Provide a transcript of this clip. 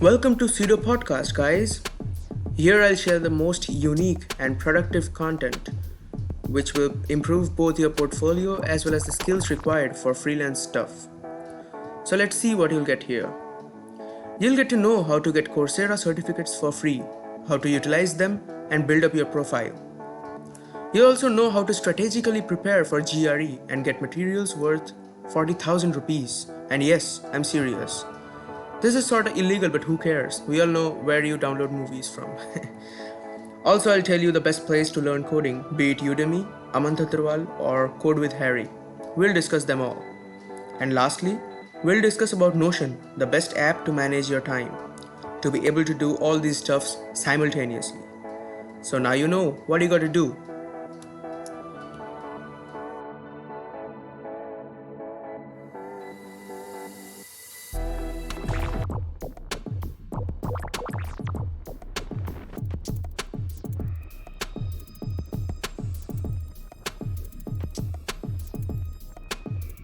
Welcome to Pseudo Podcast, guys. Here I'll share the most unique and productive content which will improve both your portfolio as well as the skills required for freelance stuff. So let's see what you'll get here. You'll get to know how to get Coursera certificates for free, how to utilize them, and build up your profile. You'll also know how to strategically prepare for GRE and get materials worth 40,000 rupees. And yes, I'm serious. This is sort of illegal, but who cares? We all know where you download movies from. Also, I'll tell you the best place to learn coding, be it Udemy, Aman Thatarwal, or Code with Harry. We'll discuss them all. And lastly, we'll discuss about Notion, the best app to manage your time, to be able to do all these stuffs simultaneously. So now you know what you got to do.